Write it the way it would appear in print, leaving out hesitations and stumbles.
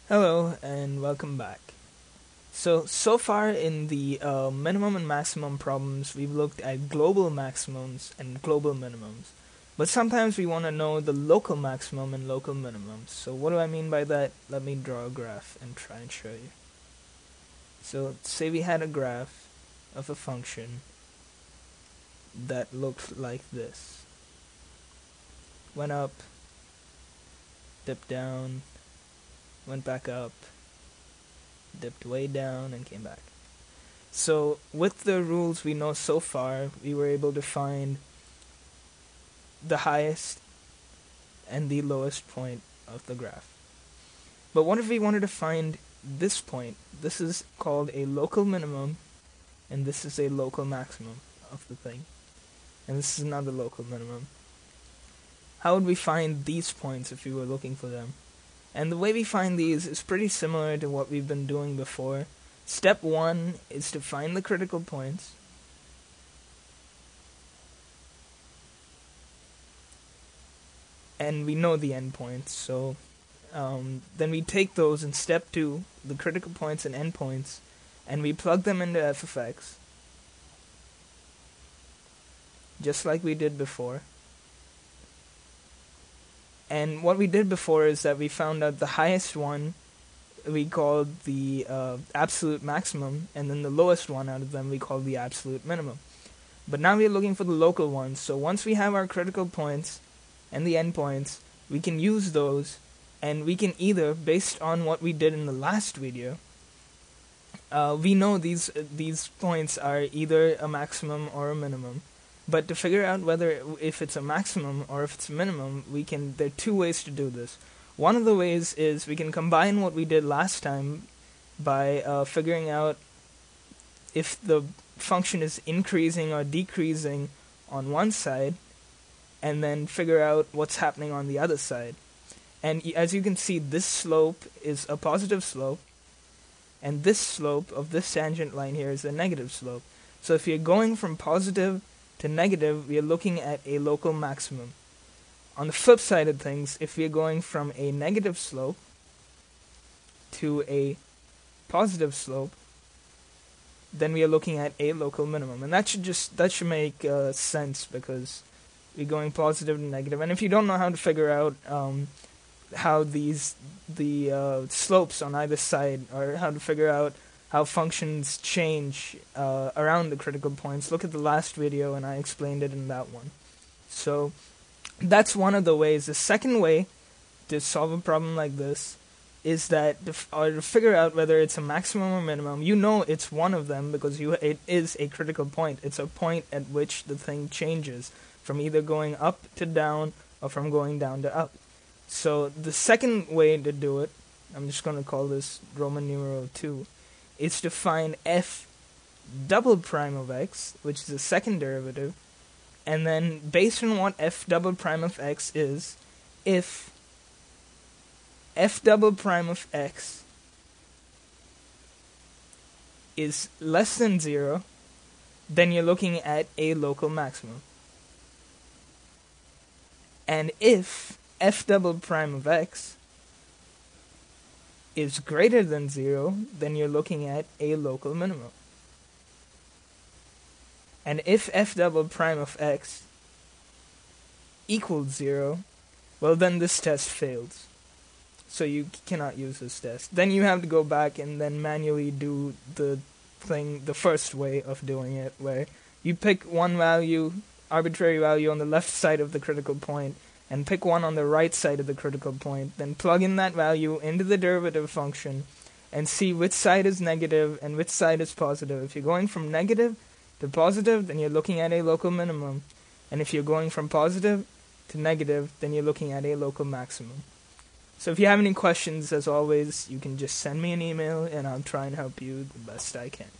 Hello and welcome back. So far in the minimum and maximum problems, we've looked at global maximums and global minimums. But sometimes we want to know the local maximum and local minimums. So what do I mean by that? Let me draw a graph and try and show you. So say we had a graph of a function that looked like this. Went up, dipped down, went back up, dipped way down, and came back. So with the rules we know so far, we were able to find the highest and the lowest point of the graph. But what if we wanted to find this point? This is called a local minimum, and this is a local maximum of the thing. And this is another local minimum. How would we find these points if we were looking for them? And the way we find these is pretty similar to what we've been doing before. Step 1 is to find the critical points. And we know the endpoints, so then we take those in step 2, the critical points and endpoints, and we plug them into f of x, just like we did before. And what we did before is that we found out the highest one we called the absolute maximum, and then the lowest one out of them we called the absolute minimum. But now we're looking for the local ones, so once we have our critical points and the endpoints, we can use those, and we can either, based on what we did in the last video, we know these points are either a maximum or a minimum. But to figure out if it's a maximum or if it's a minimum, there are two ways to do this. One of the ways is we can combine what we did last time by figuring out if the function is increasing or decreasing on one side, and then figure out what's happening on the other side. And as you can see, this slope is a positive slope, and this slope of this tangent line here is a negative slope. So if you're going from positive to negative, we are looking at a local maximum. On the flip side of things, if we are going from a negative slope to a positive slope, then we are looking at a local minimum. And that should make sense, because we're going positive to negative. And if you don't know how to figure out how the slopes on either side, or how to figure out how functions change around the critical points, look at the last video and I explained it in that one. So that's one of the ways. The second way to solve a problem like this is that to figure out whether it's a maximum or minimum, you know it's one of them because it is a critical point. It's a point at which the thing changes from either going up to down or from going down to up. So the second way to do it, I'm just going to call this Roman numeral 2, is to find f double prime of x, which is the second derivative, and then based on what f double prime of x is, if f double prime of x is less than 0, then you're looking at a local maximum. And if f double prime of x is greater than 0, then you're looking at a local minimum. And if f double prime of x equals 0, well then this test fails. So you cannot use this test. Then you have to go back and then manually do the first way of doing it, where you pick one value, arbitrary value on the left side of the critical point, and pick one on the right side of the critical point, then plug in that value into the derivative function, and see which side is negative and which side is positive. If you're going from negative to positive, then you're looking at a local minimum, and if you're going from positive to negative, then you're looking at a local maximum. So if you have any questions, as always, you can just send me an email, and I'll try and help you the best I can.